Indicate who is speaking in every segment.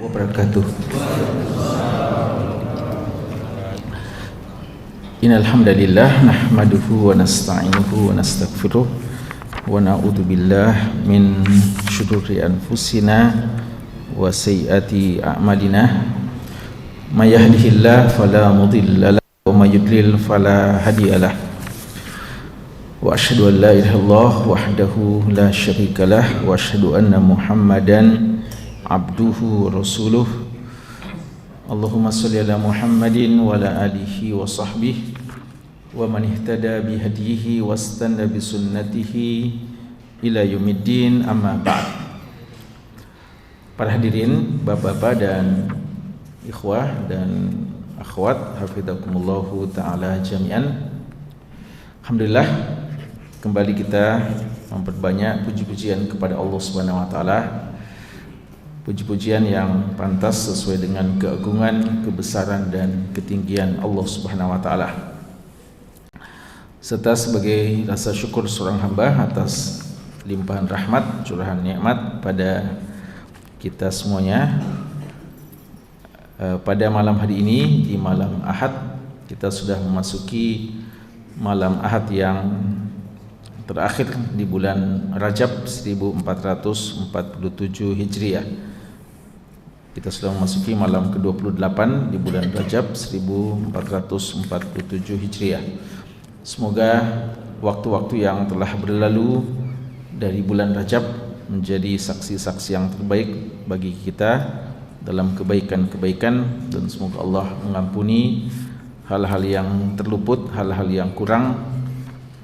Speaker 1: wabarakatuh. Innal hamdalillah nahmaduhu wa nasta'inuhu wa nastaghfiruh wa na'udzu billahi min syururi anfusina wa sayyiati a'malina. May yahdihillahu fala mudilla lahu wa may yudlil fala hadiyalah. Wa asyhadu an la ilaha illallah wahdahu la syarikalah wa asyhadu anna Muhammadan abduhu rasuluh. Allahumma sholli ala Muhammadin wa ala alihi wa sahbihi wa man ihtada bi hadihi wastanna bi sunnatihi ila yaumiddin, amma ba'd. Para hadirin, bapak-bapak dan ikhwah dan akhwat, hafizakumullahu taala jami'an. Alhamdulillah, kembali kita memperbanyak puji-pujian kepada Allah Subhanahu wa taala. Puji-pujian yang pantas sesuai dengan keagungan, kebesaran dan ketinggian Allah Subhanahu wa taala. Serta sebagai rasa syukur seorang hamba atas limpahan rahmat, curahan nikmat pada kita semuanya. Pada malam hari ini, di malam Ahad, kita sudah memasuki malam Ahad yang terakhir di bulan Rajab 1447 Hijriah. Kita sudah memasuki malam ke-28 di bulan Rajab 1447 Hijriah. Semoga waktu-waktu yang telah berlalu dari bulan Rajab menjadi saksi-saksi yang terbaik bagi kita dalam kebaikan-kebaikan, dan semoga Allah mengampuni hal-hal yang terluput, hal-hal yang kurang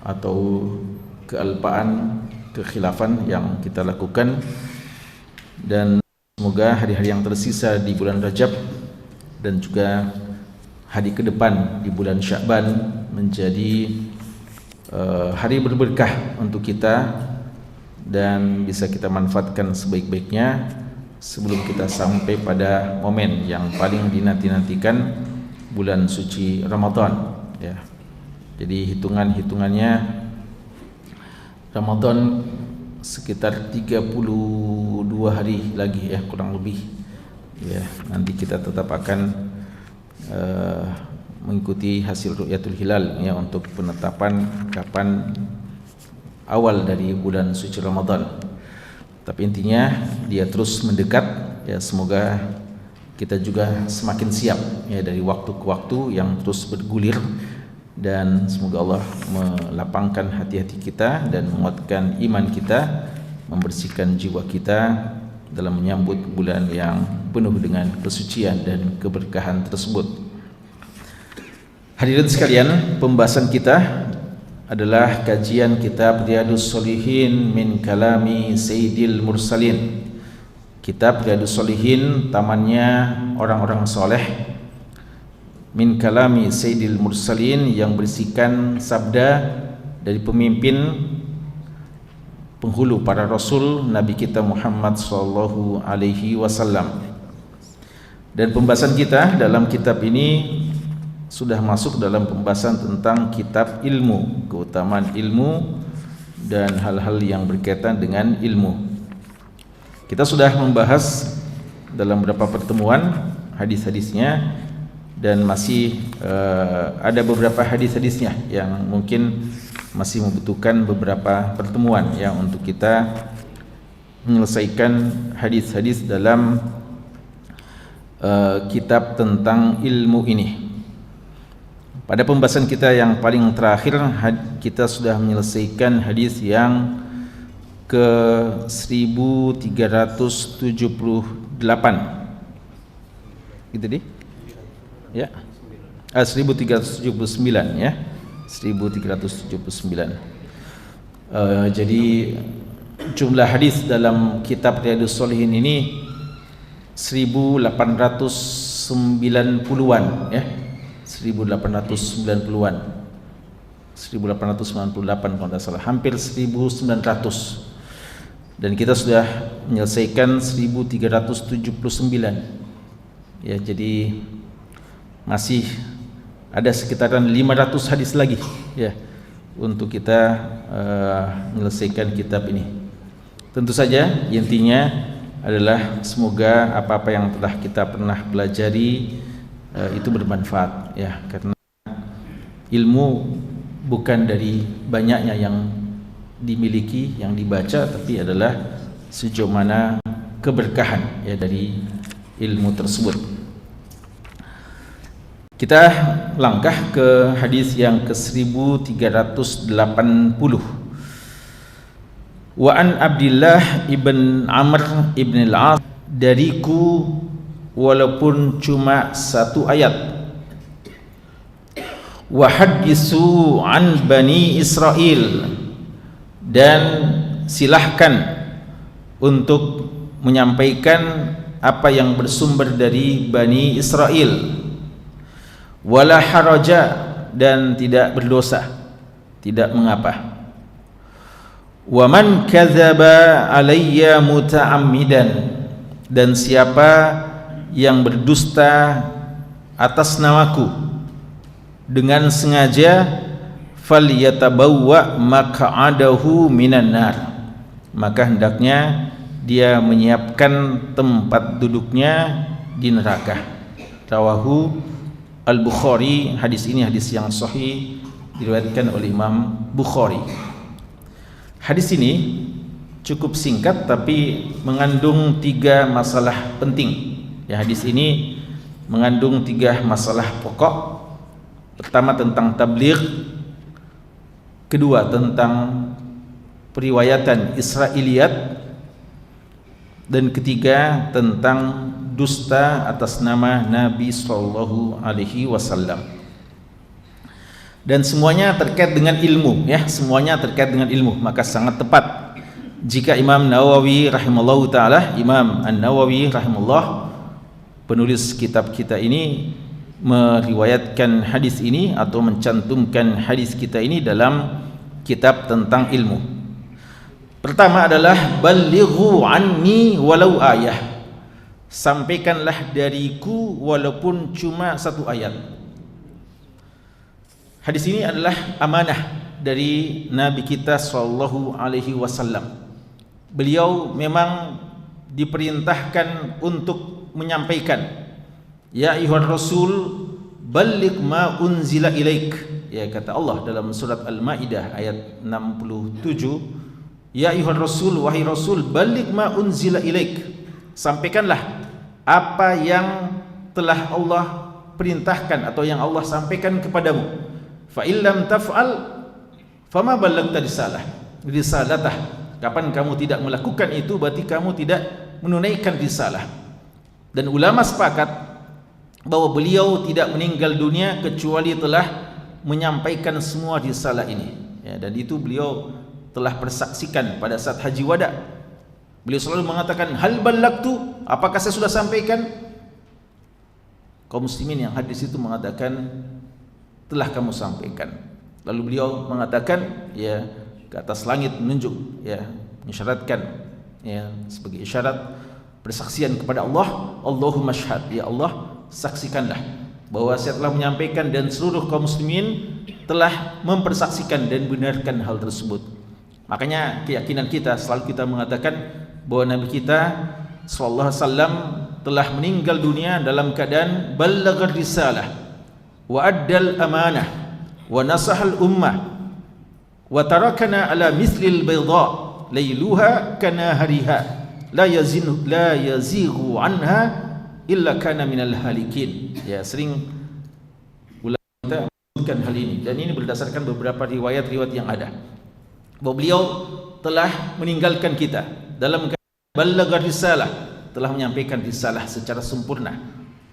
Speaker 1: atau kealpaan, kekhilafan yang kita lakukan, dan semoga hari-hari yang tersisa di bulan Rajab dan juga hari ke depan di bulan Sya'ban menjadi hari berberkah untuk kita dan bisa kita manfaatkan sebaik-baiknya sebelum kita sampai pada momen yang paling dinanti-nantikan, bulan suci Ramadan, ya. Jadi hitungannya Ramadan sekitar 32 hari lagi, ya, kurang lebih, ya. Nanti kita tetap akan mengikuti hasil ru'yatul hilal, ya, untuk penetapan kapan awal dari bulan suci Ramadan. Tapi intinya dia terus mendekat, ya. Semoga kita juga semakin siap, ya, dari waktu ke waktu yang terus bergulir, dan semoga Allah melapangkan hati-hati kita dan menguatkan iman kita, membersihkan jiwa kita dalam menyambut bulan yang penuh dengan kesucian dan keberkahan tersebut. Hadirin sekalian, pembahasan kita adalah kajian kitab Riyadhus Shalihin min kalami Sayyidil Mursalin. Kitab Riyadhus Shalihin, tamannya orang-orang soleh, min kalami Sayyidil Mursalin, yang berisikan sabda dari pemimpin penghulu para rasul Nabi kita Muhammad sallallahu alaihi wasallam. Dan pembahasan kita dalam kitab ini sudah masuk dalam pembahasan tentang kitab ilmu, keutamaan ilmu dan hal-hal yang berkaitan dengan ilmu. Kita sudah membahas dalam beberapa pertemuan hadis-hadisnya, dan masih ada beberapa hadis-hadisnya yang mungkin masih membutuhkan beberapa pertemuan, ya, untuk kita menyelesaikan hadis-hadis dalam kitab tentang ilmu ini. Pada pembahasan kita yang paling terakhir, kita sudah menyelesaikan hadis yang ke 1378. Gitu deh. Ya. 1379, ya. 1379. Jadi jumlah hadis dalam kitab Riyadhus Shalihin ini 1890-an, ya. 1890-an, 1898 kalau tidak salah, hampir 1900. Dan kita sudah menyelesaikan 1379, ya. Jadi masih ada sekitaran 500 hadis lagi, ya, untuk kita menyelesaikan kitab ini. Tentu saja intinya adalah semoga apa-apa yang telah kita pernah pelajari itu bermanfaat, ya, karena ilmu bukan dari banyaknya yang dimiliki, yang dibaca, tapi adalah sejauh mana keberkahan, ya, dari ilmu tersebut. Kita langkah ke hadis yang ke-1380. Wa an Abdullah ibn Amr ibn al-As, dariku walaupun cuma satu ayat. Wa hadisu an Bani Israel, dan silahkan untuk menyampaikan apa yang bersumber dari Bani Israel. Wala haraja, dan tidak berdosa, tidak mengapa. Wa man kadzaba alayya muta'ammidan, dan siapa yang berdusta atas namaku dengan sengaja, falyatabawwa maq'adahu minan nar, maka hendaknya dia menyiapkan tempat duduknya di neraka. Rawahu Al-Bukhari. Hadis ini hadis yang sahih, diriwayatkan oleh Imam Bukhari. Hadis ini cukup singkat tapi mengandung 3 masalah penting. Ya, hadis ini mengandung 3 masalah pokok. Pertama tentang tabligh, kedua tentang periwayatan Israiliyat, dan ketiga tentang dusta atas nama Nabi sallallahu alaihi wasallam. Dan semuanya terkait dengan ilmu, ya, semuanya terkait dengan ilmu. Maka sangat tepat jika Imam Nawawi rahimallahu taala, Imam An-Nawawi rahimahullah, penulis kitab kita ini, meriwayatkan hadis ini atau mencantumkan hadis kita ini dalam kitab tentang ilmu. Pertama adalah balighu anni walau ayah, sampaikanlah dariku walaupun cuma satu ayat. Hadis ini adalah amanah dari Nabi kita sallallahu alaihi wasallam. Beliau memang diperintahkan untuk menyampaikan, ya ayyuhar rasul balligh ma unzila ilaik, ya, kata Allah dalam surat Al-Maidah ayat 67, ya ayyuhar rasul, wahai rasul, balligh ma unzila ilaik, sampaikanlah apa yang telah Allah perintahkan atau yang Allah sampaikan kepadamu. Fa illam taf'al fama ballaghta risalatah. Kapan kamu tidak melakukan itu, berarti kamu tidak menunaikan risalah. Dan ulama sepakat bahwa beliau tidak meninggal dunia kecuali telah menyampaikan semua risalah ini, ya, dan itu beliau telah persaksikan pada saat haji wada. Beliau selalu mengatakan, hal ballagtu, apakah saya sudah sampaikan? Kaum muslimin yang hadir itu mengatakan, telah kamu sampaikan. Lalu beliau mengatakan, ya, ke atas langit menunjuk, ya, mengisyaratkan, ya, sebagai isyarat persaksian kepada Allah, Allahumma syhad, ya Allah, saksikanlah bahwa saya telah menyampaikan dan seluruh kaum muslimin telah mempersaksikan dan benarkan hal tersebut. Makanya keyakinan kita selalu kita mengatakan bahwa Nabi kita sallallahu alaihi wasallam telah meninggal dunia dalam keadaan ballagha risalah wa addal amanah wa nasahal ummah wa tarakana ala mithlil bayda layluha kanahariha la yazighu anha illa kana minal halikin. Ya, sering ulama kita menyebutkan hal ini, dan ini berdasarkan beberapa riwayat-riwayat yang ada bahwa beliau telah meninggalkan kita dalam ballagha risalah, telah menyampaikan risalah secara sempurna.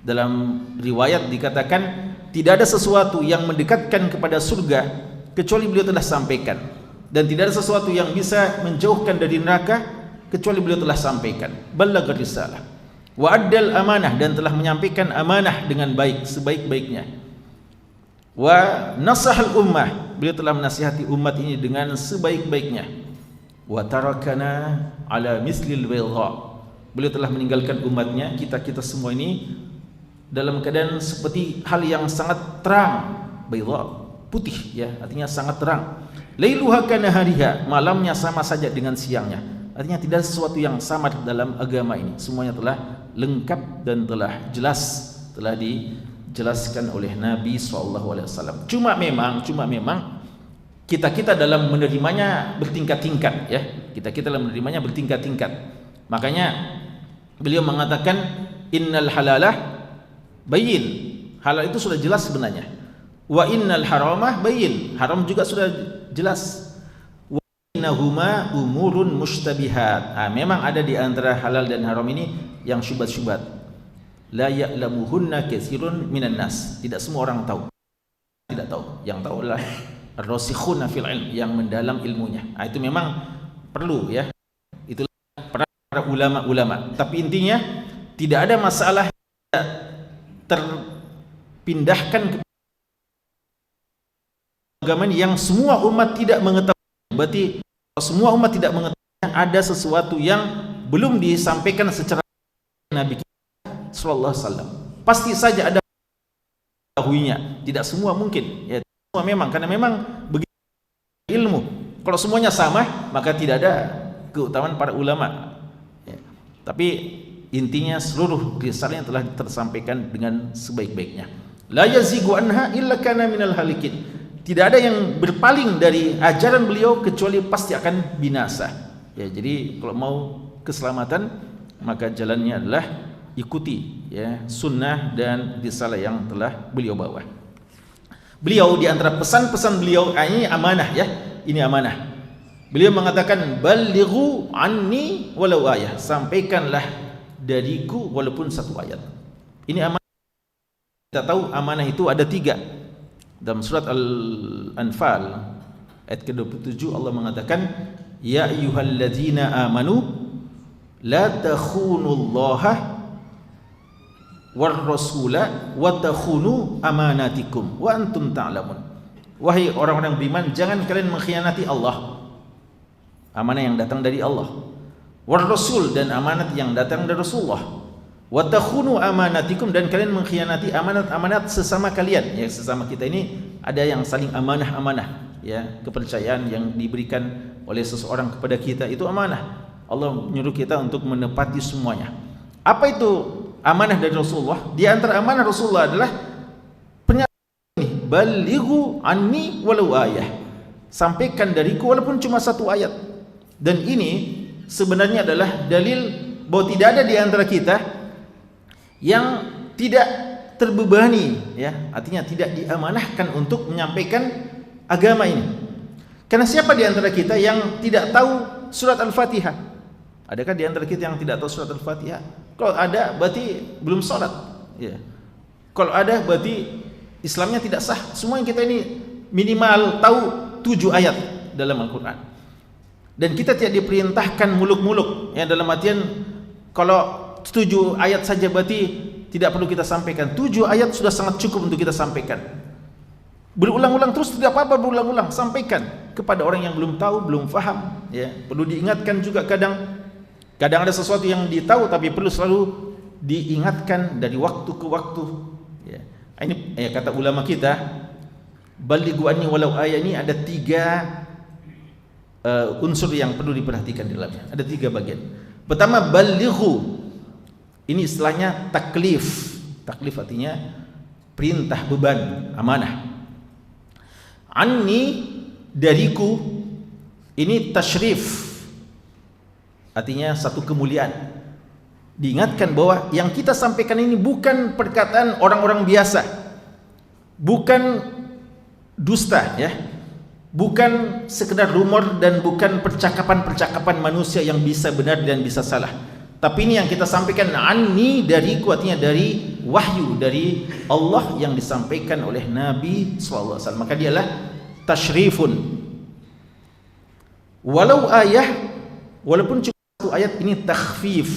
Speaker 1: Dalam riwayat dikatakan tidak ada sesuatu yang mendekatkan kepada surga kecuali beliau telah sampaikan, dan tidak ada sesuatu yang bisa menjauhkan dari neraka kecuali beliau telah sampaikan. Ballagha risalah wa addal amanah, dan telah menyampaikan amanah dengan baik, sebaik-baiknya. Wa nasahal ummah, beliau telah menasihati umat ini dengan sebaik-baiknya. Wa tarakana ala mislil bayda, beliau telah meninggalkan umatnya, kita semua ini, dalam keadaan seperti hal yang sangat terang. Bayda, putih, ya, artinya sangat terang. Lailuha kanahariha, malamnya sama saja dengan siangnya. Artinya tidak ada sesuatu yang samar dalam agama ini. Semuanya telah lengkap dan telah jelas, telah dijelaskan oleh Nabi SAW. Cuma memang kita dalam menerimanya bertingkat-tingkat, ya. Kita dalam menerimanya bertingkat-tingkat. Makanya beliau mengatakan innal halalah bayyin. Halal itu sudah jelas sebenarnya. Wa innal haramah bayyin. Haram juga sudah jelas. Wa innahuma umurun mushtabihat. Memang ada di antara halal dan haram ini yang syubhat-syubhat. La ya'lamuhunna katsirun minan nas. Tidak semua orang tahu. Tidak tahu. Yang tahu adalah ar-rasikhuna fil ilm, yang mendalam ilmunya. Itu memang perlu, ya. Itulah para ulama-ulama. Tapi intinya tidak ada masalah terpindahkan ke agama yang semua umat tidak mengetahui. Berarti semua umat tidak mengetahui, ada sesuatu yang belum disampaikan secara Nabi sallallahu alaihi wasallam. Pasti saja ada tahuinya. Tidak semua mungkin, ya. Semua memang, karena memang begitu ilmu. Kalau semuanya sama, maka tidak ada keutamaan para ulama, ya. Tapi intinya seluruh risalahnya telah tersampaikan dengan sebaik-baiknya. La yazigu anha illa kana minal halikin. Tidak ada yang berpaling dari ajaran beliau kecuali pasti akan binasa. Ya, jadi kalau mau keselamatan, maka jalannya adalah ikuti, ya, sunnah dan risalah yang telah beliau bawa. Beliau di antara pesan-pesan beliau, ini amanah, ya. Ini amanah. Beliau mengatakan balighu anni walau ayah. Sampaikanlah dariku walaupun satu ayat. Ini amanah. Kita tahu amanah itu ada 3. Dalam surat Al-Anfal ayat ke-27 Allah mengatakan ya ayyuhalladzina amanu la takhunullaha war rasula wa takhunu amanatikum wa antum ta'lamun. Wahai orang-orang beriman, jangan kalian mengkhianati Allah, amanah yang datang dari Allah, war rasul, dan amanat yang datang dari Rasulullah, wa takhunu amanatikum, dan kalian mengkhianati amanat-amanat sesama kalian, ya. Sesama kita ini ada yang saling amanah-amanah, ya. Kepercayaan yang diberikan oleh seseorang kepada kita itu amanah. Allah menyuruh kita untuk menepati semuanya. Apa itu amanah dari Rasulullah? Di antara amanah Rasulullah adalah pernyataan ini, balighu anni walau ayah. Sampaikan dariku walaupun cuma satu ayat. Dan ini sebenarnya adalah dalil bahwa tidak ada di antara kita yang tidak terbebani, ya. Artinya tidak diamanahkan untuk menyampaikan agama ini. Karena siapa di antara kita yang tidak tahu surat Al-Fatihah? Adakah di antara kita yang tidak tahu surat Al-Fatihah? Kalau ada berarti belum sholat, ya. Kalau ada berarti Islamnya tidak sah. Semua yang kita ini minimal tahu 7 ayat dalam Al-Quran. Dan kita tidak diperintahkan muluk-muluk, ya, dalam artian kalau 7 ayat saja berarti tidak perlu kita sampaikan. 7 ayat sudah sangat cukup untuk kita sampaikan. Berulang-ulang terus tidak apa-apa, berulang-ulang sampaikan kepada orang yang belum tahu, belum faham, ya. Perlu diingatkan juga, kadang ada sesuatu yang ditahu tapi perlu selalu diingatkan dari waktu ke waktu, ya. Ini, ya, kata ulama kita balighu anni walau ayat, ini ada 3 unsur yang perlu diperhatikan di dalamnya. Ada 3 bagian. Pertama, balighu. Ini istilahnya taklif. Taklif artinya perintah, beban, amanah. Anni, dariku, ini tasyrif. Artinya satu kemuliaan. Diingatkan bahwa yang kita sampaikan ini bukan perkataan orang-orang biasa. Bukan dusta, ya. Bukan sekedar rumor dan bukan percakapan-percakapan manusia yang bisa benar dan bisa salah. Tapi ini yang kita sampaikan anni, dariku, artinya dari wahyu dari Allah yang disampaikan oleh Nabi SAW. Maka dialah tasyrifun. Walau ayah, walaupun cuma satu ayat, ini takhfif.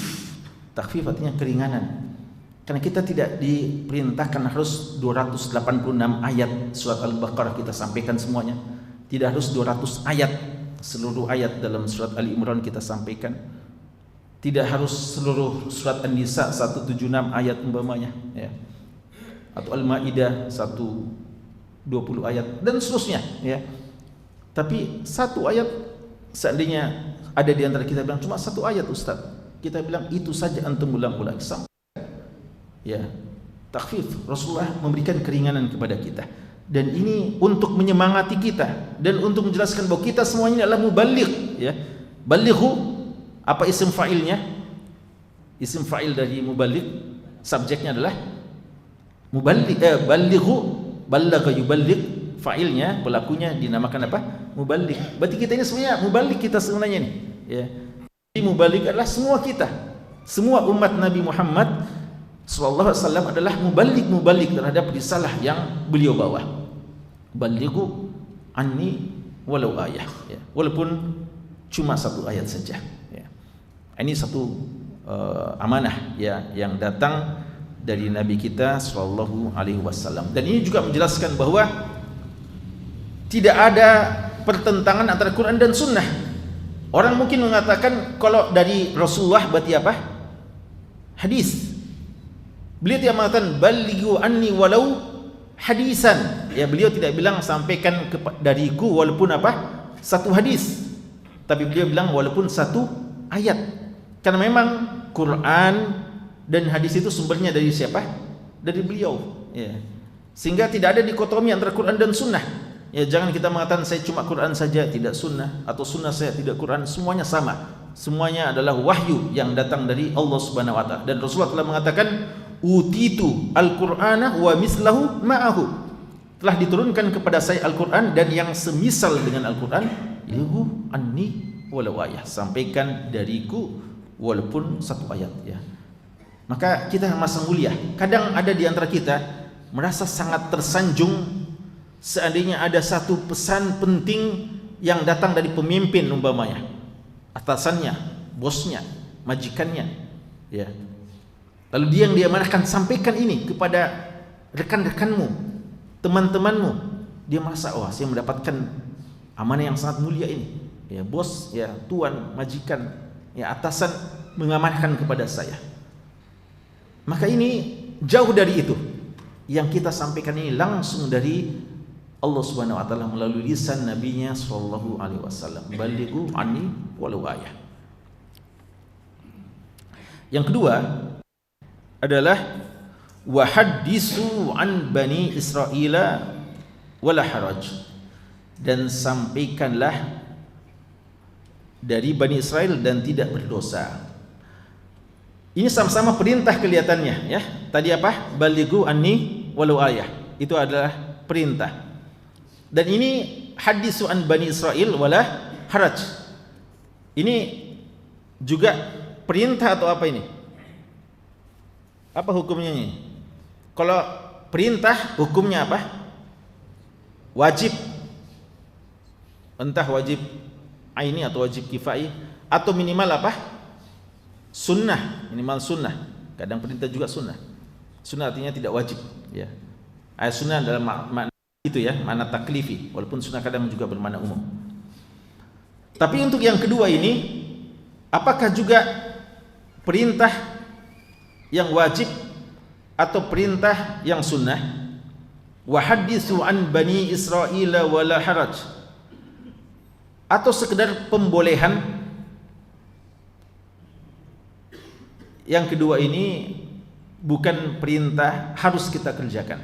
Speaker 1: Takhfif artinya keringanan. Karena kita tidak diperintahkan harus 286 ayat surat Al-Baqarah kita sampaikan semuanya. Tidak harus 200 ayat, seluruh ayat dalam surat Ali Imran kita sampaikan. Tidak harus seluruh surat An-Nisa 176 ayat umpamanya, ya. Atau Al-Maidah 120 ayat dan seterusnya, ya. Tapi satu ayat, seandainya Ada di antara kita bilang cuma satu ayat Ustaz. Kita bilang itu saja antum ulang-ulang sampai ya takhfif. Rasulullah memberikan keringanan kepada kita. Dan ini untuk menyemangati kita dan untuk menjelaskan bahwa kita semuanya adalah muballigh, ya. Balighu, apa isim fa'ilnya? Isim fa'il dari muballigh, subjeknya adalah muballigh, balighu, ballagha yuballigh, fa'ilnya, pelakunya dinamakan apa? Muballigh. Berarti kita ini semuanya muballigh kita sebenarnya nih, ya. Jadi muballigh adalah semua kita. Semua umat Nabi Muhammad sallallahu alaihi wasallam adalah muballigh terhadap risalah yang beliau bawa. Balighu anni walau ayah, ya. Walaupun cuma satu ayat saja, ya. Ini satu amanah, ya, yang datang dari Nabi kita sallallahu alaihi wasallam. Dan ini juga menjelaskan bahwa tidak ada pertentangan antara Quran dan Sunnah. Orang mungkin mengatakan kalau dari Rasulullah berarti apa? Hadis. Beliau tidak mengatakan balighu anni walau hadisan, ya. Beliau tidak bilang sampaikan dariku walaupun apa? Satu hadis. Tapi beliau bilang walaupun satu ayat. Karena memang Quran dan hadis itu sumbernya dari siapa? Dari beliau, ya. Sehingga tidak ada dikotomi antara Quran dan Sunnah. Ya, jangan kita mengatakan saya cuma Quran saja tidak Sunnah, atau Sunnah saya tidak Quran. Semuanya sama. Semuanya adalah wahyu yang datang dari Allah Subhanahu wa taala. Dan Rasulullah telah mengatakan utitu al-Qur'ana wa mislahu ma'ahu. Telah diturunkan kepada saya Al-Qur'an dan yang semisal dengan Al-Qur'an. Yuhu anni walau ayah, sampaikan dariku walaupun satu ayat, ya. Maka kita masa mulia, kadang ada di antara kita merasa sangat tersanjung seandainya ada satu pesan penting yang datang dari pemimpin umpamanya, atasannya, bosnya, majikannya, ya. Lalu dia yang diamanahkan sampaikan ini kepada rekan-rekanmu, teman-temanmu. Dia merasa, wah, saya mendapatkan amanah yang sangat mulia ini, ya. Bos, ya, tuan, majikan, ya, atasan mengamanahkan kepada saya. Maka ini jauh dari itu. Yang kita sampaikan ini langsung dari Allah Subhanahu wa taala melalui lisan nabinya sallallahu alaihi wasallam. Balighu anni walau ayah. Yang kedua adalah wahaddisu an bani Israila wala haraj, dan sampaikanlah dari Bani Israel dan tidak berdosa. Ini sama-sama perintah kelihatannya, ya. Tadi apa? Balighu anni walau ayah. Itu adalah perintah. Dan ini hadisu an Bani Israel wala haraj. Ini juga perintah atau apa ini? Apa hukumnya ini? Kalau perintah hukumnya apa? Wajib. Entah wajib aini atau wajib kifai, atau minimal apa? Sunnah, minimal sunnah. Kadang perintah juga sunnah. Sunnah artinya tidak wajib, ya. Sunnah dalam makna itu, ya, makna taklifi, walaupun sunnah kadang juga bermakna umum. Tapi untuk yang kedua ini, apakah juga perintah yang wajib atau perintah yang sunnah? Wa haditsu an bani Israila wala haraj, atau sekedar pembolehan? Yang kedua ini bukan perintah harus kita kerjakan,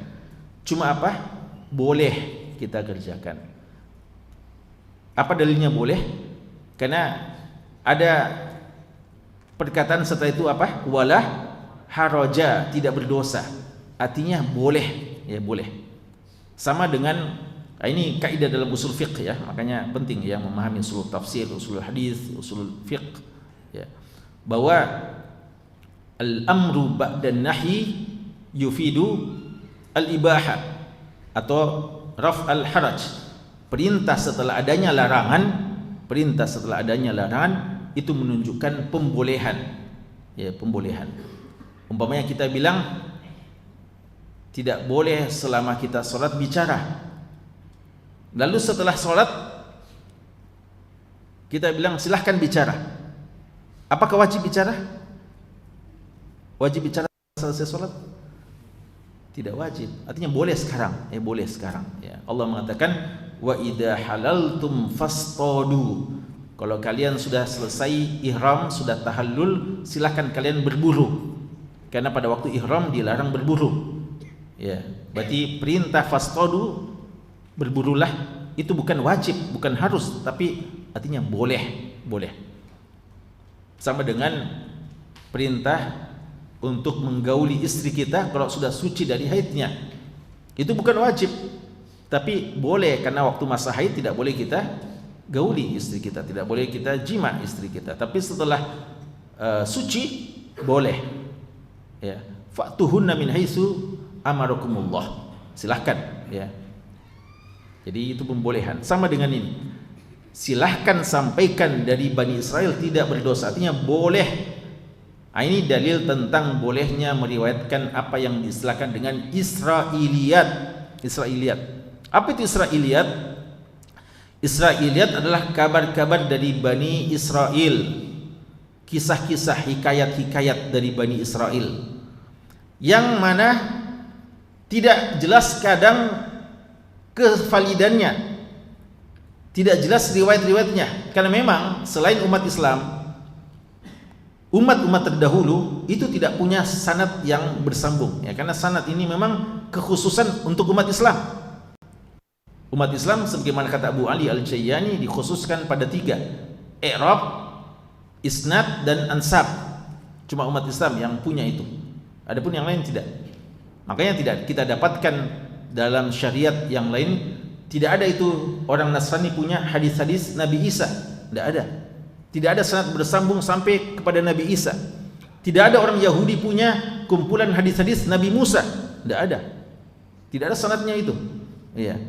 Speaker 1: cuma apa? Boleh kita kerjakan. Apa dalilnya boleh? Karena ada perkataan setelah itu apa? Wala haraja, tidak berdosa. Artinya boleh, ya, boleh. Sama dengan ini kaidah dalam usul fiqh, ya. Makanya penting, ya, memahami usul tafsir, usul hadis, usul fiqh, ya. Bahwa al-amru ba'da nahi yufidu al-ibahah atau raf al-haraj. Perintah setelah adanya larangan, perintah setelah adanya larangan itu menunjukkan pembolehan, ya, pembolehan. Umpamanya kita bilang tidak boleh selama kita sholat bicara. Lalu setelah sholat kita bilang silahkan bicara. Apakah wajib bicara? Wajib bicara selesai sholat? Tidak wajib. Artinya boleh sekarang, boleh sekarang, ya. Allah mengatakan wa idza halaltum fastadu. Kalau kalian sudah selesai ihram, sudah tahallul, silakan kalian berburu. Karena pada waktu ihram dilarang berburu. Ya, berarti perintah fastadu, berburulah, itu bukan wajib, bukan harus, tapi artinya boleh, boleh. Sama dengan perintah untuk menggauli istri kita kalau sudah suci dari haidnya. Itu bukan wajib, tapi boleh, karena waktu masa haid tidak boleh kita gauli istri kita, tidak boleh kita jima istri kita. Tapi setelah suci boleh. Ya, fa'tuhunna min haitsu amarakumullah. Silahkan, ya. Jadi itu pembolehan. Sama dengan ini, silahkan sampaikan dari Bani Israel tidak berdosa, artinya boleh. Ini dalil tentang bolehnya meriwayatkan apa yang diistilahkan dengan Israiliyat. Israiliyat. Apa itu Israiliyat? Israiliyat adalah kabar-kabar dari Bani Israel, kisah-kisah, hikayat-hikayat dari Bani Israel, yang mana tidak jelas kadang kevalidannya, tidak jelas riwayat-riwayatnya. Karena memang selain umat Islam, umat-umat terdahulu itu tidak punya sanad yang bersambung, ya, karena sanad ini memang kekhususan untuk umat Islam. Umat Islam sebagaimana kata Abu Ali Al-Jayyani dikhususkan pada 3: i'rab, isnad, dan ansab. Cuma umat Islam yang punya itu. Adapun yang lain tidak. Makanya tidak kita dapatkan dalam syariat yang lain, tidak ada itu orang Nasrani punya hadis-hadis Nabi Isa, tidak ada. Tidak ada sanad bersambung sampai kepada Nabi Isa. Tidak ada orang Yahudi punya kumpulan hadis-hadis Nabi Musa, tidak ada. Tidak ada sanadnya itu. Iya.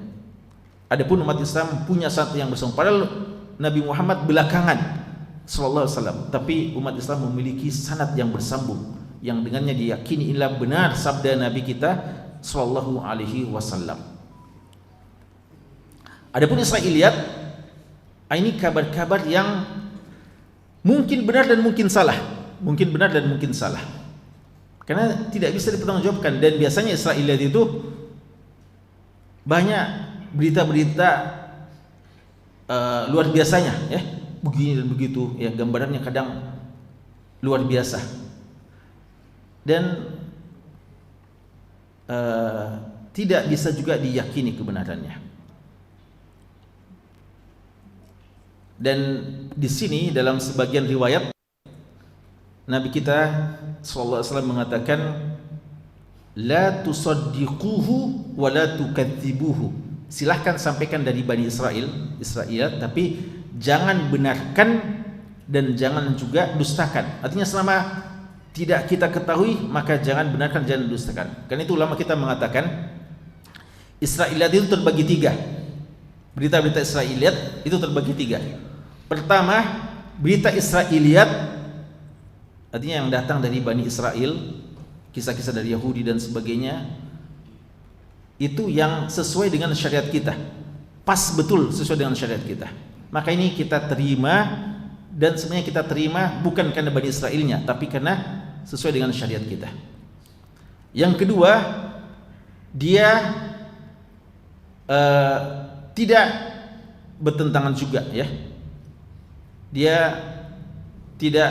Speaker 1: Adapun umat Islam punya sanad yang bersambung. Padahal Nabi Muhammad belakangan sallallahu alaihi wasallam, tapi umat Islam memiliki sanad yang bersambung, yang dengannya diyakini inilah benar sabda Nabi kita sallallahu alaihi wasallam. Adapun Israiliyat, ini kabar-kabar yang mungkin benar dan mungkin salah, mungkin benar dan mungkin salah, karena tidak bisa dipertanggungjawabkan. Dan biasanya Israiliyat itu banyak berita-berita luar biasanya, ya, begini dan begitu, ya, gambarannya kadang luar biasa, dan tidak bisa juga diyakini kebenarannya. Dan di sini dalam sebagian riwayat Nabi kita sallallahu alaihi wasallam mengatakan, la tusaddiquhu wa la tukadzibuhu. Silahkan sampaikan dari Bani Israel, tapi jangan benarkan dan jangan juga dustakan. Artinya selama tidak kita ketahui, maka jangan benarkan, jangan dustakan. Karena itu ulama kita mengatakan Israiliyat itu terbagi 3. Berita-berita Israiliyat itu terbagi 3. Pertama, berita Israiliyat artinya yang datang dari Bani Israel, kisah-kisah dari Yahudi dan sebagainya, itu yang sesuai dengan syariat kita, pas betul sesuai dengan syariat kita. Maka ini kita terima, dan sebenarnya kita terima bukan karena Bani Israilnya, tapi karena sesuai dengan syariat kita. Yang kedua, dia tidak bertentangan juga, ya. Dia tidak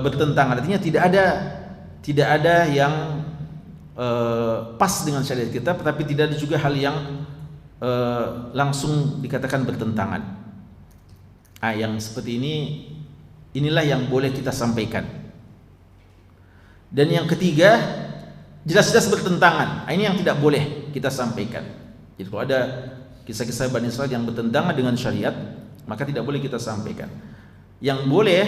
Speaker 1: bertentangan, artinya tidak ada yang pas dengan syariat kita, tetapi tidak ada juga hal yang langsung dikatakan bertentangan. Yang seperti ini, inilah yang boleh kita sampaikan. Dan yang ketiga, jelas-jelas bertentangan. Ini yang tidak boleh kita sampaikan. Jadi kalau ada kisah-kisah Bani Israil yang bertentangan dengan syariat, maka tidak boleh kita sampaikan. Yang boleh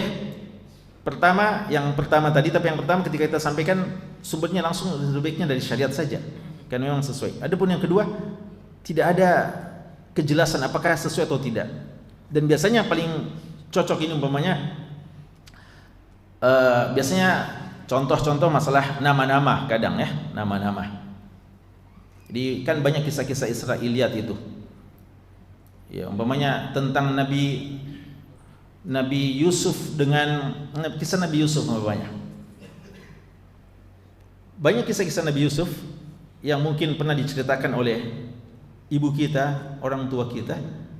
Speaker 1: yang pertama tadi, tapi yang pertama ketika kita sampaikan sumbernya langsung sebaiknya dari syariat saja, karena memang sesuai. Adapun yang kedua, tidak ada kejelasan apakah sesuai atau tidak. Dan biasanya paling cocok ini umpamanya biasanya contoh-contoh masalah nama-nama, kadang, ya, nama-nama. Jadi kan banyak kisah-kisah Israiliyat itu, ya, umpamanya tentang Nabi Yusuf, dengan kisah Nabi Yusuf, banyak kisah-kisah Nabi Yusuf yang mungkin pernah diceritakan oleh ibu kita, orang tua kita,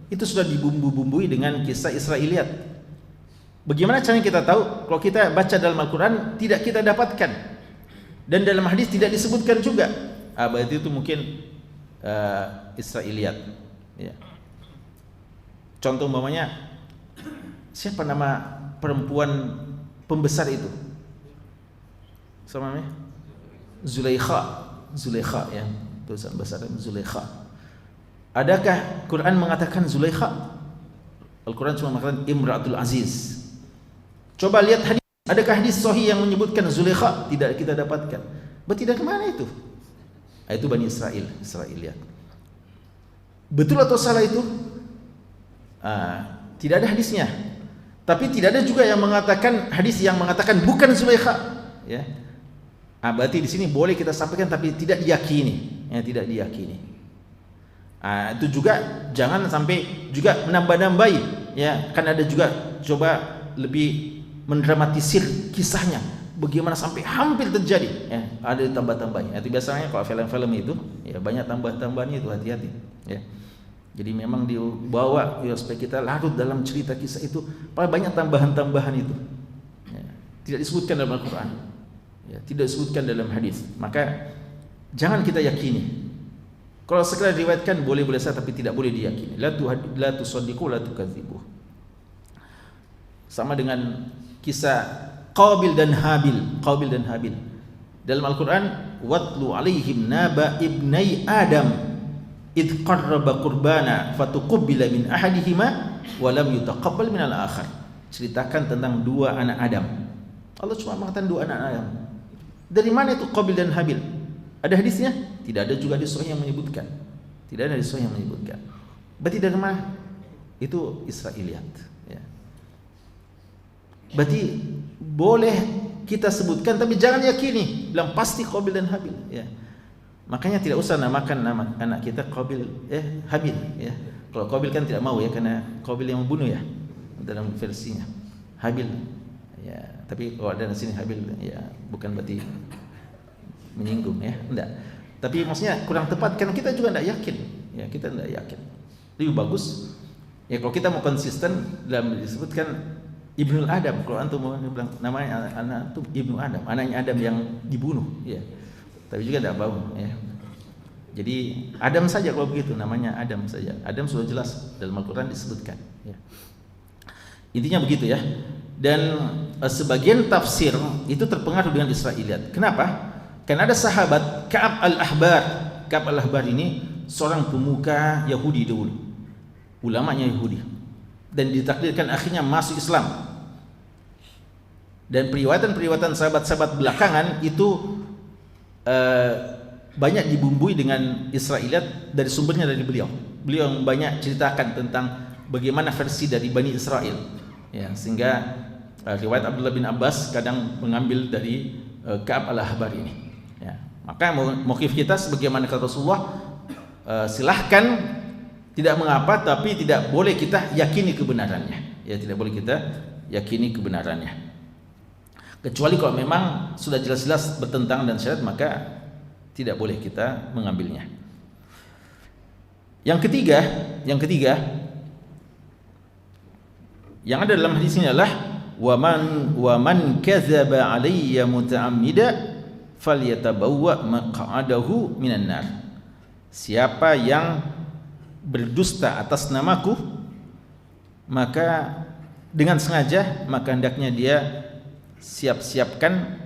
Speaker 1: itu sudah dibumbu-bumbui dengan kisah Israiliyat. Bagaimana caranya kita tahu? Kalau kita baca dalam Al-Quran tidak kita dapatkan, dan dalam hadis tidak disebutkan juga. Berarti itu mungkin Israiliyat. Ya. Contoh umpamanya, siapa nama perempuan pembesar itu? Sama namanya? Zulaikha ya, tulisan besar Zulaikha. Adakah Quran mengatakan Zulaikha? Al-Quran cuma mengatakan Imratul Aziz. Coba lihat hadis, adakah hadis sahih yang menyebutkan Zulaikha? Tidak kita dapatkan. Berarti dari mana itu? Itu Bani Israiliyat. Betul atau salah itu? Tidak ada hadisnya. Tapi tidak ada juga yang mengatakan hadis yang mengatakan bukan Zulaikha. Ya. Berarti di sini boleh kita sampaikan tapi tidak diyakini. Ya, tidak diyakini. Itu juga jangan sampai juga menambah-nambahi. Ya, kan ada juga coba lebih mendramatisir kisahnya. Bagaimana sampai hampir terjadi. Ya, ada tambah-tambahnya. Itu biasanya kalau film-film itu, ya banyak tambah-tambahannya itu, hati-hati. Ya. Jadi memang dibawa ya, supaya kita larut dalam cerita kisah itu. Paling banyak tambahan-tambahan itu. Ya, tidak disebutkan dalam Al-Quran. Ya, tidak disebutkan dalam hadis. Maka jangan kita yakini. Kalau sekedar diriwayatkan boleh-boleh saja tapi tidak boleh diyakini. La tusaddiqu la tukadzibu. Sama dengan kisah Qabil dan Habil. Dalam Al-Quran, watlu alaihim naba ibnai Adam id qarraba qurbana fatuqbila min ahadihima wa lam yutaqabbal min al-akhar. Ceritakan tentang dua anak Adam. Allah cuma mengatakan dua anak Adam. Dari mana itu Qabil dan Habil? Ada hadisnya? Tidak ada juga hadis sahih yang menyebutkan. Tidak ada hadis sahih yang menyebutkan. Berarti dari mana? Itu Israiliyat. Ya. Berarti boleh kita sebutkan tapi jangan yakini. Bilang pasti Qabil dan Habil. Ya. Makanya tidak usah namakan nama anak kita Habil. Ya. Kalau Qabil kan tidak mau ya, karena Qabil yang membunuh ya dalam versinya. Habil. Ya. Tapi kalau ada di sini Habil, ya bukan berarti menyinggung ya, enggak. Tapi maksudnya kurang tepat karena kita juga tidak yakin. Ya, kita tidak yakin. Lebih bagus ya kalau kita mau konsisten dalam disebutkan Ibnu Adam. Kalau antum mau bilang namanya anak itu Ibnu Adam, anaknya Adam yang dibunuh, ya. Tapi juga tidak bau, ya. Jadi Adam saja kalau begitu namanya Adam saja. Adam sudah jelas dalam Al-Quran disebutkan. Ya. Intinya begitu ya. Dan sebagian tafsir itu terpengaruh dengan Israiliyat. Kenapa? Karena ada sahabat Ka'ab al-Ahbar. Ka'ab al-Ahbar ini seorang pemuka Yahudi dulu, ulamanya Yahudi, dan ditakdirkan akhirnya masuk Islam. Dan periwayatan sahabat-sahabat belakangan itu banyak dibumbui dengan Israiliyat dari sumbernya dari beliau. Beliau yang banyak ceritakan tentang bagaimana versi dari Bani Israel. Ya, sehingga riwayat Abdullah bin Abbas kadang mengambil dari Ka'ab al-Ahbar ini. Ya, maka mauqif kita sebagaimana kata Rasulullah, silahkan, tidak mengapa, tapi tidak boleh kita yakini kebenarannya. Ya, tidak boleh kita yakini kebenarannya. Kecuali kalau memang sudah jelas-jelas bertentangan dengan syariat, maka tidak boleh kita mengambilnya. Yang ketiga yang ada dalam hadis ini adalah wa man kadzaba alayya muta'ammida falyatabawwa maq'adahu minan nar. Siapa yang berdusta atas namaku, maka dengan sengaja, maka hendaknya dia siap-siapkan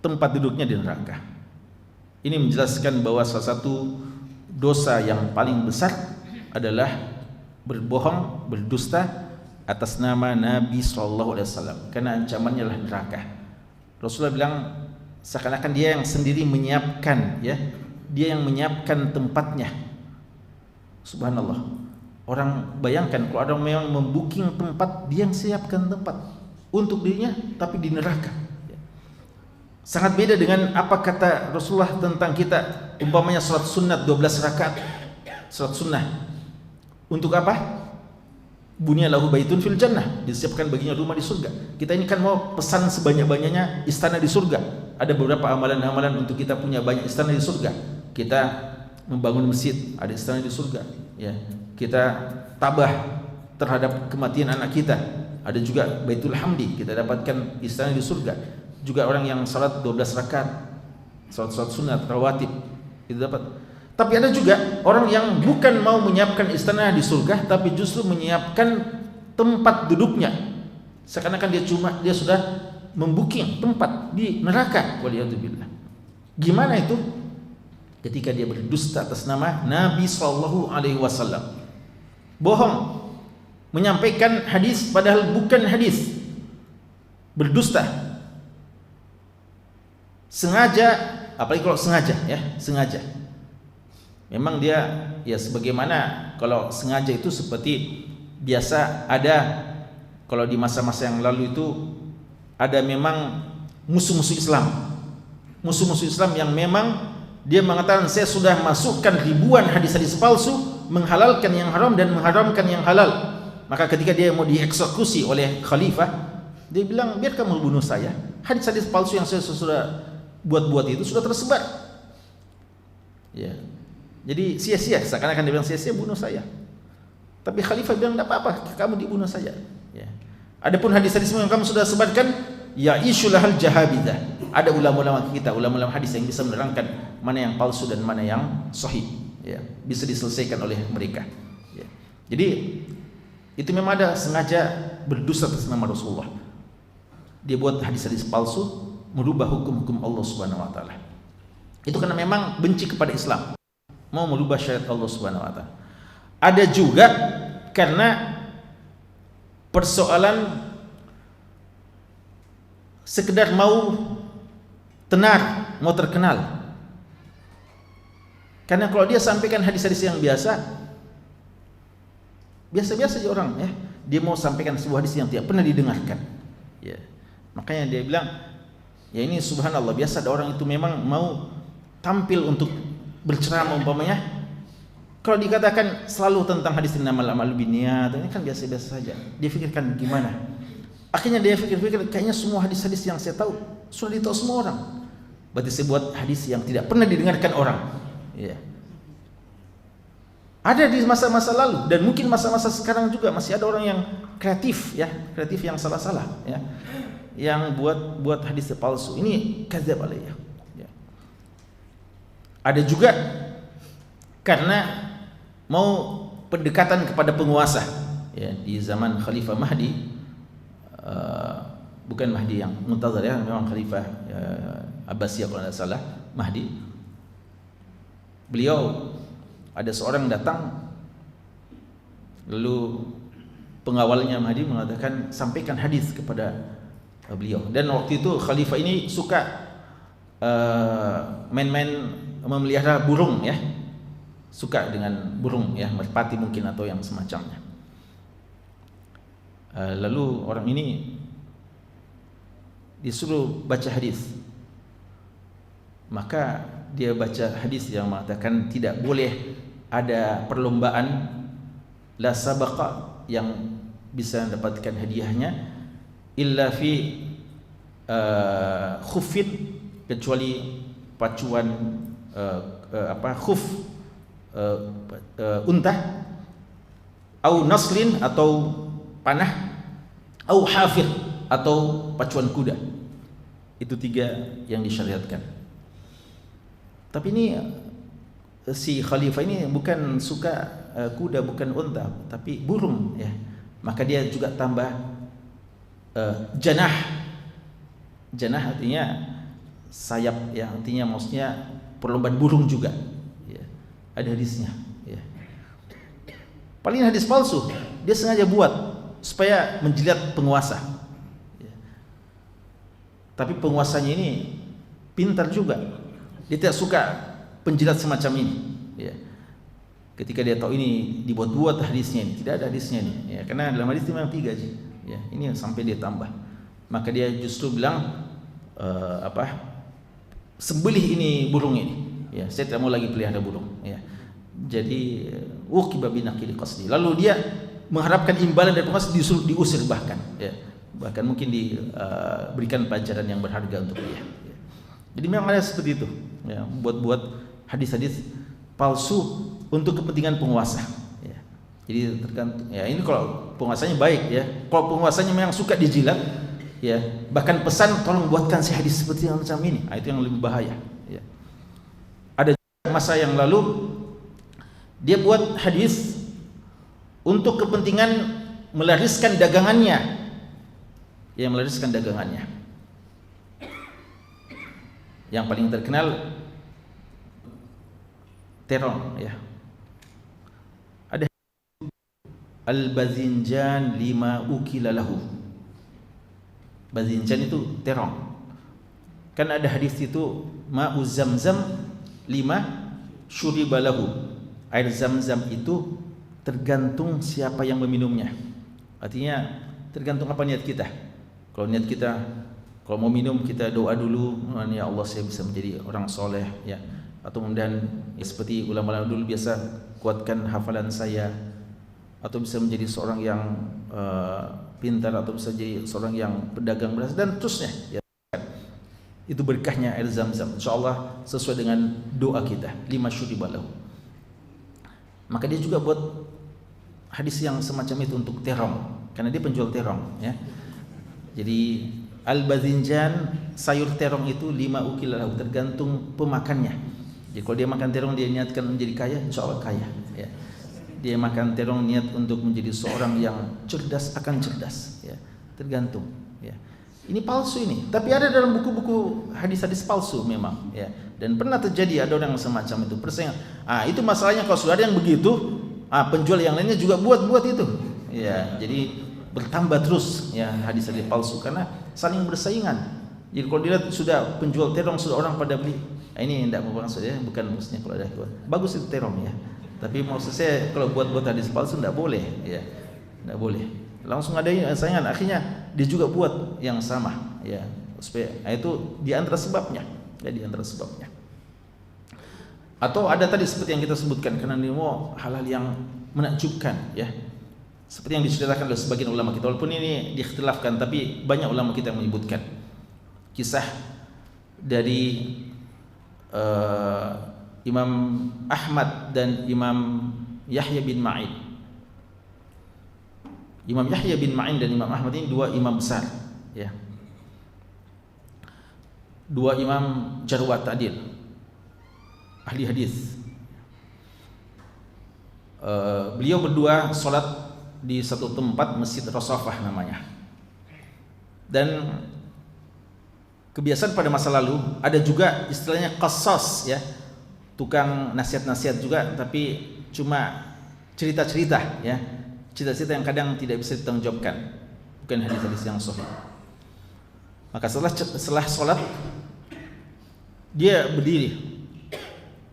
Speaker 1: tempat duduknya di neraka. Ini menjelaskan bahwa salah satu dosa yang paling besar adalah berbohong, berdusta atas nama Nabi SAW, karena ancamannya adalah neraka. Rasulullah bilang seakan-akan dia yang sendiri menyiapkan, ya, dia yang menyiapkan tempatnya. Subhanallah. Orang bayangkan kalau orang memang membooking tempat, dia yang siapkan tempat untuk dirinya, tapi di neraka. Sangat beda dengan apa kata Rasulullah tentang kita, umpamanya salat sunat 12 rakaat, salat sunnah. Untuk apa? Bunya lahu baitun fil jannah, disiapkan baginya rumah di surga. Kita ini kan mau pesan sebanyak-banyaknya istana di surga. Ada beberapa amalan-amalan untuk kita punya banyak istana di surga. Kita membangun masjid, ada istana di surga. Ya, kita tabah terhadap kematian anak kita. Ada juga Baitul Hamdi, kita dapatkan istana di surga. Juga orang yang salat 12 rakaat, salat sunat rawatib, itu dapat. Tapi ada juga orang yang bukan mau menyiapkan istana di surga, tapi justru menyiapkan tempat duduknya. Seakan-akan dia sudah membooking tempat di neraka. Waliyadzubillah. Gimana itu? Ketika dia berdusta atas nama Nabi sallallahu alaihi wasallam. Bohong, menyampaikan hadis padahal bukan hadis. Berdusta. Sengaja, apalagi kalau sengaja ya, sengaja. Memang dia ya sebagaimana kalau sengaja itu seperti biasa ada kalau di masa-masa yang lalu itu ada memang musuh-musuh Islam. Musuh-musuh Islam yang memang dia mengatakan saya sudah masukkan ribuan hadis-hadis palsu menghalalkan yang haram dan mengharamkan yang halal. Maka ketika dia mau dieksekusi oleh khalifah, dia bilang biar kamu bunuh saya. Hadis-hadis palsu yang saya sudah buat-buat itu sudah tersebar. Ya. Jadi sia-sia, seakan-akan dia bilang sia-sia bunuh saya. Tapi khalifah bilang tidak apa-apa, kamu dibunuh saja. Ya. Adapun hadis-hadis yang kamu sudah sebarkan, ya isyulahal jahabidah. Ada ulama-ulama kita, ulama-ulama hadis yang bisa menerangkan mana yang palsu dan mana yang sahih. Ya. Bisa diselesaikan oleh mereka. Ya. Jadi itu memang ada sengaja berdusta atas nama Rasulullah. Dia buat hadis-hadis palsu, merubah hukum-hukum Allah Subhanahu wa taala. Itu karena memang benci kepada Islam. Mau merubah syariat Allah Subhanahu wa taala. Ada juga karena persoalan sekedar mau tenar, mau terkenal. Karena kalau dia sampaikan hadis-hadis yang biasa-biasa aja orang ya, dia mau sampaikan sebuah hadis yang tidak pernah didengarkan. Ya. Makanya dia bilang, ya ini subhanallah, biasa ada orang itu memang mau tampil untuk berceramah umpamanya. Kalau dikatakan selalu tentang hadis innamal a'malu binniyat, ini kan biasa-biasa saja. Dia pikirkan gimana? Akhirnya dia pikir-pikir kayaknya semua hadis-hadis yang saya tahu sudah ditahu semua orang. Berarti saya buat hadis yang tidak pernah didengarkan orang. Ya. Ada di masa-masa lalu dan mungkin masa-masa sekarang juga masih ada orang yang kreatif ya, kreatif yang salah-salah ya. Yang buat hadis palsu. Ini kadzab alayya. Ya. Ada juga karena mau pendekatan kepada penguasa ya, di zaman Khalifah Mahdi, bukan Mahdi yang muntazir ya, memang Khalifah Abbasiyah kalau tidak salah, Mahdi. Beliau ada seorang datang, lalu pengawalnya Mahdi mengatakan sampaikan hadis kepada beliau. Dan waktu itu Khalifah ini suka main-main memelihara burung ya, suka dengan burung ya, merpati mungkin atau yang semacamnya. Lalu orang ini disuruh baca hadis, maka dia baca hadis yang mengatakan tidak boleh ada perlombaan la sabaqa yang bisa mendapatkan hadiahnya illa fi khufin, kecuali pacuan khuf unta, au naslin atau panah, au hafir atau pacuan kuda. Itu 3 yang disyariatkan. Tapi ini si khalifah ini bukan suka kuda, bukan unta, tapi burung ya. Maka dia juga tambah janah. Janah artinya sayap ya, artinya maksudnya perlombaan burung juga ya. Ada hadisnya ya. Paling hadis palsu dia sengaja buat supaya menjilat penguasa ya. Tapi penguasanya ini pintar juga, dia tidak suka penjilat semacam ini ya. Ketika dia tahu ini dibuat-buat hadisnya ini, tidak ada hadisnya ini ya, karena dalam hadis memang 3 aja ya, ini sampai dia tambah. Maka dia justru bilang sembelih ini burung ini ya, saya tidak mau lagi pelihara burung ya. Jadi uqiba binaqili qasdi, lalu dia mengharapkan imbalan dari penguasa, diusir bahkan ya, bahkan mungkin diberikan pelajaran yang berharga untuk dia ya. Jadi memang ada seperti itu ya, buat-buat hadis-hadis palsu untuk kepentingan penguasa ya. Jadi tergantung ya, ini kalau penguasanya baik ya. Kalau penguasanya memang suka dijilat ya, bahkan pesan tolong buatkan si hadis seperti yang macam ini. Itu yang lebih bahaya ya. Ada masa yang lalu dia buat hadis untuk kepentingan melariskan dagangannya. Ya, melariskan dagangannya. Yang paling terkenal terong ya. Ada al-bazinjan lima ukila lahu. Bazinjan itu terong. Kan ada hadis itu ma'u zamzam lima syuriba lahu. Air zam-zam itu tergantung siapa yang meminumnya. Artinya tergantung apa niat kita. Kalau niat kita, kalau mau minum kita doa dulu, ya Allah saya bisa menjadi orang soleh ya. Atau kemudian ya, seperti ulama-ulama dulu biasa kuatkan hafalan saya, atau bisa menjadi seorang yang pintar, atau bisa jadi seorang yang pedagang beras dan terusnya ya. Itu berkahnya air zam-zam. Insyaallah sesuai dengan doa kita. Lima syuriba lahu. Maka dia juga buat hadis yang semacam itu untuk terong, karena dia penjual terong ya. Jadi al-bazinjan, sayur terong itu lima ukil lahu, tergantung pemakannya. Jadi kalau dia makan terong dia niatkan menjadi kaya, insyaallah kaya ya. Dia makan terong niat untuk menjadi seorang yang cerdas, akan cerdas ya. Tergantung ya. Ini palsu ini, tapi ada dalam buku-buku hadis-hadis palsu memang ya. Dan pernah terjadi ada orang semacam itu persaingan. Itu masalahnya kalau sudah ada yang begitu, penjual yang lainnya juga buat itu. Ya, jadi bertambah terus ya hadis-hadis palsu karena saling bersaingan. Jadi kalau dilihat sudah penjual terong sudah orang pada beli. Ini tidak maksud ya, bukan maksudnya kalau ada bagus itu terong ya. Tapi maksud saya kalau buat hadis palsu tidak boleh ya. Tidak boleh. Langsung ada saingan, akhirnya dia juga buat yang sama ya. Supaya itu di antara sebabnya. Ya, di antara sebabnya. Atau ada tadi seperti yang kita sebutkan, karena ini mau hal-hal yang menakjubkan ya. Seperti yang diceritakan oleh sebagian ulama kita, walaupun ini diikhtilafkan, tapi banyak ulama kita yang menyebutkan kisah dari Imam Ahmad dan Imam Yahya bin Ma'in. Imam Yahya bin Ma'in dan Imam Ahmad ini dua imam besar ya. Dua imam jarh wa ta'dil, ahli hadis. Beliau berdua salat di satu tempat, Masjid Rasafah namanya. Dan kebiasaan pada masa lalu ada juga istilahnya qassas ya, tukang nasihat-nasihat juga, tapi cuma cerita-cerita ya, cerita-cerita yang kadang tidak bisa ditanggungjawabkan, bukan hadis-hadis yang sahih. Maka setelah sholat dia berdiri.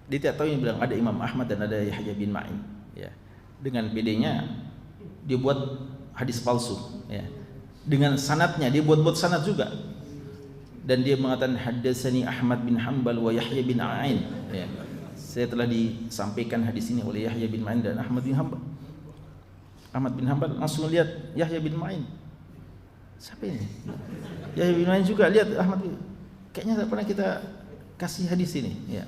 Speaker 1: Dia tidak tahu, yang bilang ada Imam Ahmad dan ada Yahya bin Ma'in ya. Dengan bedanya dia buat hadis palsu ya. Dengan sanadnya dia buat sanad juga. Dan dia mengatakan haddatsani Ahmad bin Hanbal wa Yahya bin Ma'in ya. Saya telah disampaikan hadis ini oleh Yahya bin Ma'in dan Ahmad bin Hanbal. Ahmad bin Hanbal langsung lihat Yahya bin Ma'in. Siapa ini? Yahya bin Ma'in juga lihat Ahmad. Kayaknya tak pernah kita kasih hadis ini ya.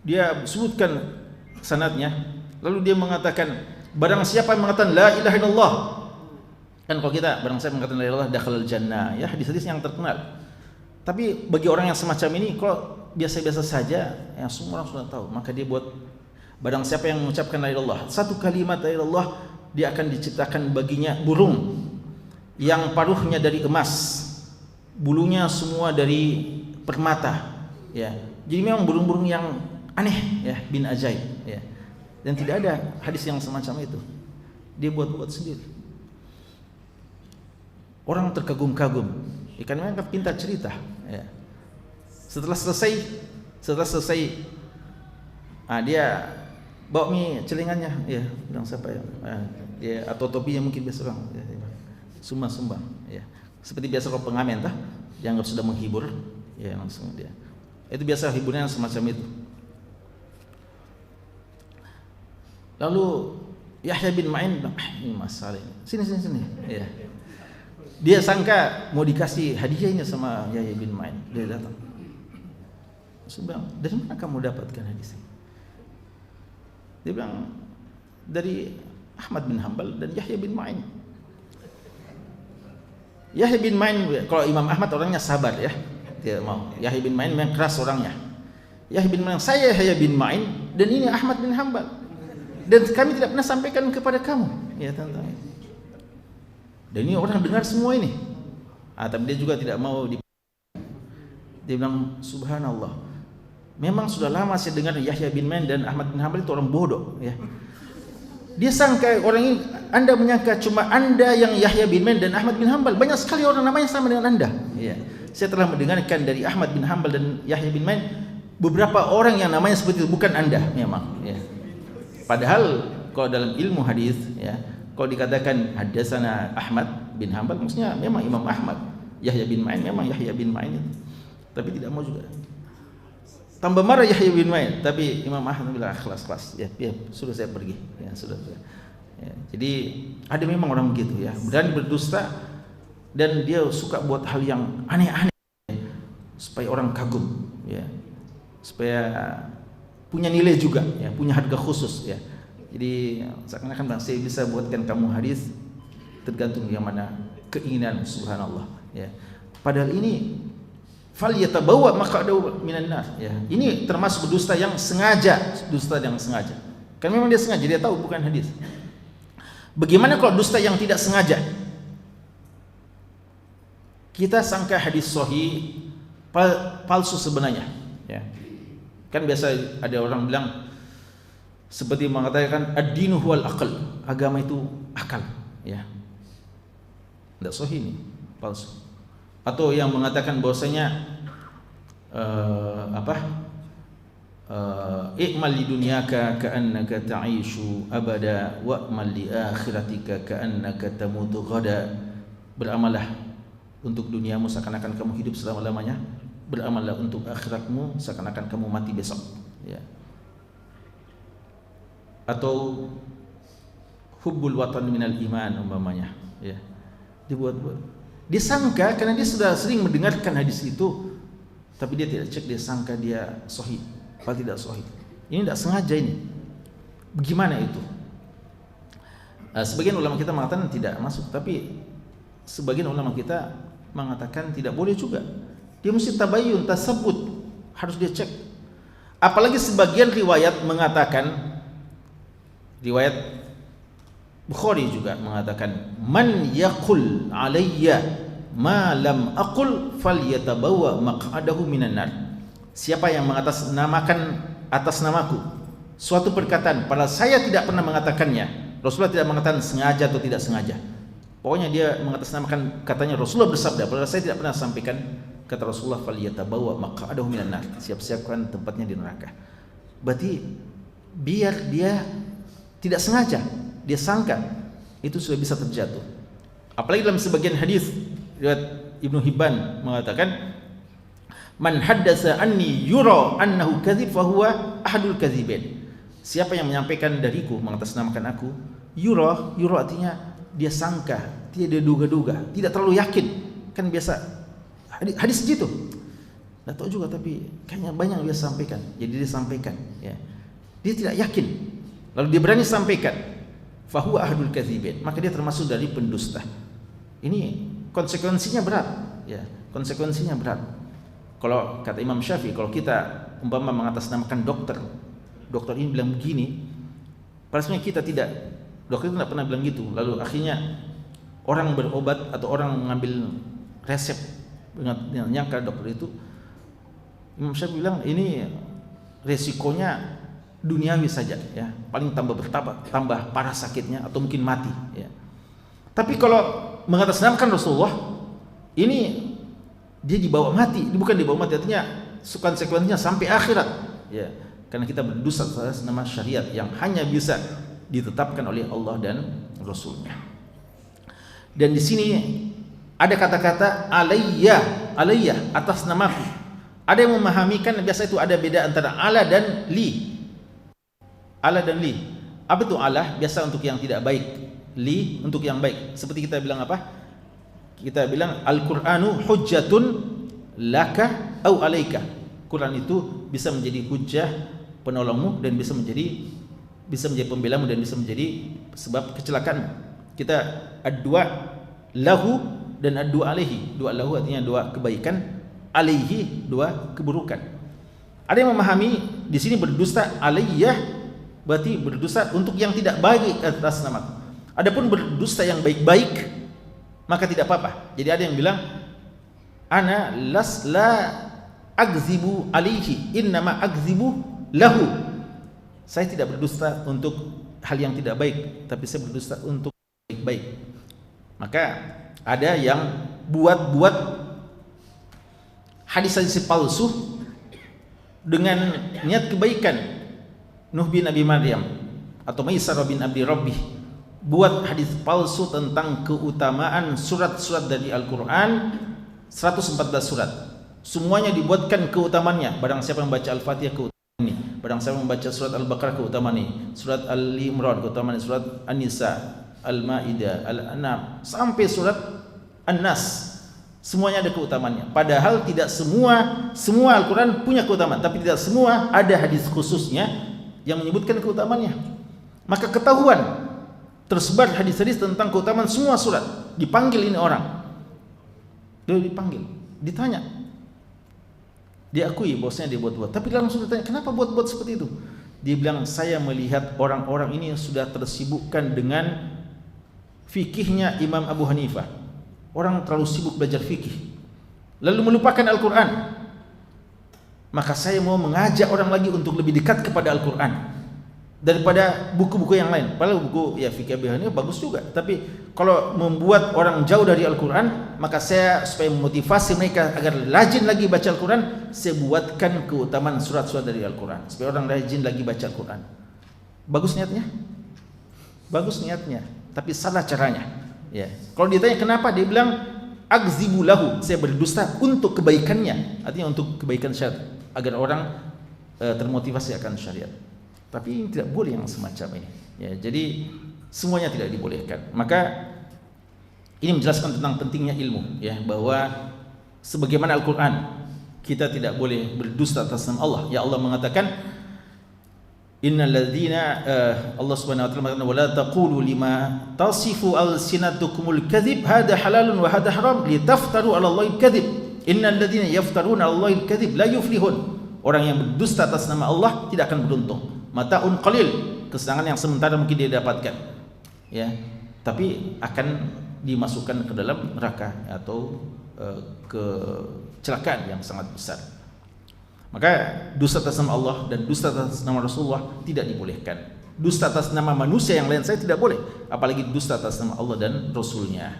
Speaker 1: Dia sebutkan sanadnya, lalu dia mengatakan barang siapa yang mengatakan la ilaha illallah, kan kalau kita barang siapa mengatakan la ilaha illallah dakhalal jannah ya, hadis-hadis yang terkenal. Tapi bagi orang yang semacam ini kalau biasa-biasa saja yang semua orang sudah tahu, maka dia buat barang siapa yang mengucapkan la ilaha illallah, satu kalimat la ilaha illallah, dia akan diciptakan baginya burung yang paruhnya dari emas, bulunya semua dari permata ya. Jadi memang burung-burung yang aneh ya, bin ajaib ya. Dan tidak ada hadis yang semacam itu. Dia buat-buat sendiri. Orang terkagum-kagum. Ikan memang pintar cerita ya. Setelah selesai dia bawa celengannya ya, bilang siapa ya? Dia atau topinya mungkin biasa bang ya, sumbang ya. Seperti biasa kalau pengamen dianggap sudah menghibur ya, langsung dia. Itu biasa hiburan semacam itu. Lalu Yahya bin Ma'in bilang, ini masalah ini. Sini ya. Dia sangka mau dikasih hadiahnya sama Yahya bin Ma'in. Dia datang. Saya bilang, dari mana kamu dapatkan hadis ini? Dia bilang, dari Ahmad bin Hanbal dan Yahya bin Ma'in. Yahya bin Ma'in, kalau Imam Ahmad orangnya sabar ya, tidak mau. Yahya bin Ma'in memang keras orangnya. Yahya bin Ma'in, saya Yahya bin Ma'in dan ini Ahmad bin Hanbal, dan kami tidak pernah sampaikan kepada kamu, ya tentang ini. Dan ini orang dengar semua ini, tapi dia juga tidak mau dia bilang subhanallah, memang sudah lama saya dengar Yahya bin Ma'in dan Ahmad bin Hanbal itu orang bodoh ya. Dia sangka orang ini, Anda menyangka cuma Anda yang Yahya bin Ma'in dan Ahmad bin Hanbal, banyak sekali orang namanya sama dengan Anda ya. Saya telah mendengarkan dari Ahmad bin Hanbal dan Yahya bin Ma'in beberapa orang yang namanya seperti itu, bukan Anda memang ya. Padahal kalau dalam ilmu hadis ya, kalau dikatakan hadatsana Ahmad bin Hanbal, maksudnya memang Imam Ahmad. Yahya bin Ma'in memang Yahya bin Ma'in itu, tapi tidak mau juga. Tambah marah Yahya bin Ma'in, tapi Imam Ahmad bilang kelas ya, sudah saya pergi ya, sudah ya. Jadi ada memang orang begitu ya, berani berdusta dan dia suka buat hal yang aneh-aneh ya, supaya orang kagum ya, supaya punya nilai juga ya, punya harga khusus ya. Jadi seakan-akan saya bisa buatkan kamu hadis tergantung yang mana keinginan, subhanallah ya. Padahal ini fal yatabawa maq'adahu minan nar ya. Ini termasuk dusta yang sengaja, dusta yang sengaja. Kan memang dia sengaja, dia tahu bukan hadis. Bagaimana kalau dusta yang tidak sengaja? Kita sangka hadis sahih palsu sebenarnya ya. Kan biasa ada orang bilang seperti mengatakan ad-dinu huwal aql, agama itu akal ya. Tidak sahih ini, palsu. Atau yang mengatakan bahwasanya i'mal li dunyaka ka'annaka ta'ishu abada wa'mal li akhiratika ka'annaka tamutu ghada. Beramallah untuk duniamu seakan-akan kamu hidup selama-lamanya, beramallah untuk akhiratmu seakan-akan kamu mati besok ya. Atau hubbul watan minal iman umpamanya ya. Dibuat-buat, disangka karena dia sudah sering mendengarkan hadis itu, tapi dia tidak cek, dia sangka dia sahih padahal tidak sahih. Ini tidak sengaja ini. Bagaimana itu? Sebagian ulama kita mengatakan tidak masuk, tapi sebagian ulama kita mengatakan tidak boleh juga. Dia mesti tabayyun, tasabbut, harus dia cek. Apalagi sebagian riwayat mengatakan, riwayat Bukhari juga mengatakan, man yaqul alayya ma lam aqul falyatabawa maq'adahu minan nar. Siapa yang mengatasnamakan atas namaku suatu perkataan padahal saya tidak pernah mengatakannya, Rasulullah tidak mengatakan sengaja atau tidak sengaja, pokoknya dia mengatasnamakan katanya Rasulullah bersabda padahal saya tidak pernah sampaikan, kata Rasulullah falyatabawa maq'adahu minan nar, siap-siapkan tempatnya di neraka. Berarti biar dia tidak sengaja, dia sangka itu sudah bisa terjatuh. Apalagi dalam sebagian hadis riwayat Ibnu Hibban mengatakan, man haddatsa anni yura annahu kadzib fa huwa ahadul kadzibin. Siapa yang menyampaikan dariku, mengatasnamakan aku, yura artinya dia sangka, dia duga-duga, tidak terlalu yakin. Kan biasa hadis gitu. Enggak tahu juga tapi kayaknya banyak yang dia sampaikan. Jadi dia sampaikan ya. Dia tidak yakin. Lalu dia berani sampaikan, fahuwa ahadul kadzibin, maka dia termasuk dari pendusta. Ini konsekuensinya berat ya, konsekuensinya berat. Kalau kata Imam Syafi'i, kalau kita umpama mengatasnamakan dokter ini bilang begini, padahal kita tidak, dokter itu tidak pernah bilang gitu, lalu akhirnya orang berobat atau orang mengambil resep dengan nyangka dokter itu, Imam Syafi'i bilang ini resikonya duniawi saja ya, paling tambah parah sakitnya atau mungkin mati ya. Tapi kalau mengatasnamakan Rasulullah, ini dia dibawa mati, bukan dibawa mati, artinya konsekuensinya sampai akhirat ya, karena kita berdosa atas nama syariat yang hanya bisa ditetapkan oleh Allah dan Rasulnya. Dan di sini ada kata-kata alayya atas namaku. Ada yang memahamikan biasa itu ada beda antara ala dan li. Ala dan li. Apa itu ala? Biasa untuk yang tidak baik, li untuk yang baik. Seperti kita bilang apa? Kita bilang Al-Qur'anu hujjatun laka au alaika. Quran itu bisa menjadi hujjah penolongmu dan bisa menjadi bisa menjadi pembelamu dan bisa menjadi sebab kecelakaan. Kita ad-du'a lahu dan ad-du'a alaihi. Doa lahu artinya doa kebaikan, alaihi doa keburukan. Ada yang memahami di sini berdusta alaiyah berarti berdusta untuk yang tidak baik atas namaku. Adapun berdusta yang baik-baik maka tidak apa-apa. Jadi ada yang bilang ana la agzibu alaihi innama agzibu lahu. Saya tidak berdusta untuk hal yang tidak baik, tapi saya berdusta untuk baik-baik. Maka ada yang buat hadis-hadis palsu dengan niat kebaikan. Nuh bin Abi Maryam atau Maisar bin Abi Rabbih buat hadis palsu tentang keutamaan surat-surat dari Al-Quran, 114 surat. Semuanya dibuatkan keutamannya. Barang siapa membaca Al-Fatihah keutamaan ini, barang siapa membaca surat Al-Baqarah keutamaan ini, surat Al-Imran keutamaan ini, surat An-Nisa, Al-Ma'idah, Al-An'am sampai surat An-Nas. Semuanya ada keutamaannya. Padahal tidak semua Al-Quran punya keutamaan, tapi tidak semua ada hadis khususnya yang menyebutkan keutamaannya. Maka ketahuan tersebar hadis-hadis tentang keutamaan semua surat. Dipanggil ini orang, dia dipanggil, ditanya, diakui bahwasanya dia buat-buat. Tapi langsung ditanya, kenapa buat-buat seperti itu? Dia bilang, saya melihat orang-orang ini sudah tersibukkan dengan fikihnya Imam Abu Hanifah. Orang terlalu sibuk belajar fikih, lalu melupakan Al-Quran. Maka saya mau mengajak orang lagi untuk lebih dekat kepada Al-Quran daripada buku-buku yang lain. Padahal buku ya fikih Abu Hanifah bagus juga, tapi kalau membuat orang jauh dari Al-Quran, maka saya supaya memotivasi mereka agar rajin lagi baca Al-Quran, saya buatkan keutamaan surat-surat dari Al-Quran supaya orang rajin lagi baca Al-Quran. Bagus niatnya? Bagus niatnya, tapi salah caranya. Ya. Kalau ditanya kenapa, dia bilang agzibu lahu, saya berdusta untuk kebaikannya, artinya untuk kebaikan syariat, agar orang termotivasi akan syariat. Tapi tidak boleh yang semacam ini. Ya, jadi semuanya tidak dibolehkan. Maka ini menjelaskan tentang pentingnya ilmu, ya, bahwa sebagaimana Al-Quran kita tidak boleh berdusta atas nama Allah. Ya, Allah mengatakan innal ladzina Allah Subhanahu wa taala mengatakan wala taqulu lima tasifu alsinatukumul kadzib hada halalun wa hada haram litaftaru 'ala Allahil kadzib innal ladzina yaftaruna 'ala Allahil kadzib la yuflihun. Orang yang berdusta atas nama Allah tidak akan beruntung. Mataun qalil, kesenangan yang sementara mungkin dia dapatkan, ya, tapi akan dimasukkan ke dalam neraka atau kecelakaan yang sangat besar. Maka dusta atas nama Allah dan dusta atas nama Rasulullah tidak dibolehkan. Dusta atas nama manusia yang lain saya tidak boleh, apalagi dusta atas nama Allah dan Rasulnya.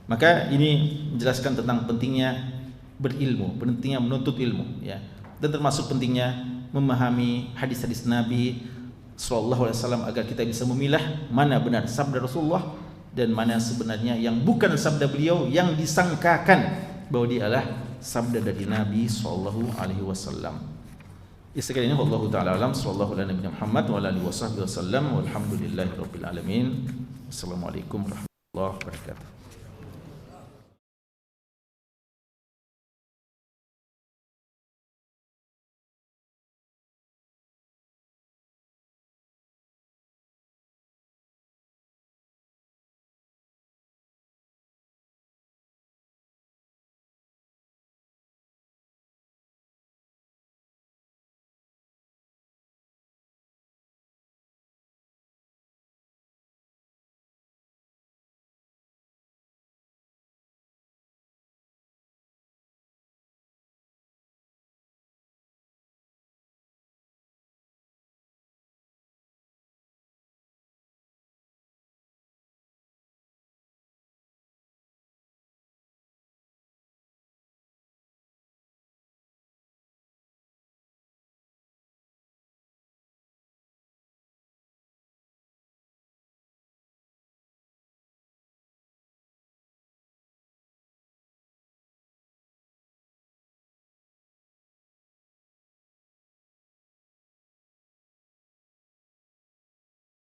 Speaker 1: Maka ini menjelaskan tentang pentingnya berilmu, pentingnya menuntut ilmu, ya, dan termasuk pentingnya memahami hadis-hadis Nabi sallallahu alaihi wasallam agar kita bisa memilah mana benar sabda Rasulullah dan mana sebenarnya yang bukan sabda beliau yang disangkakan bahwa dia adalah sabda dari Nabi sallallahu alaihi wasallam. Sekali ini wallahu taala alam, sallallahu ala nabiyina Muhammad wa ala alihi wasallam walhamdulillahirabbil alamin. Assalamualaikum warahmatullahi wabarakatuh.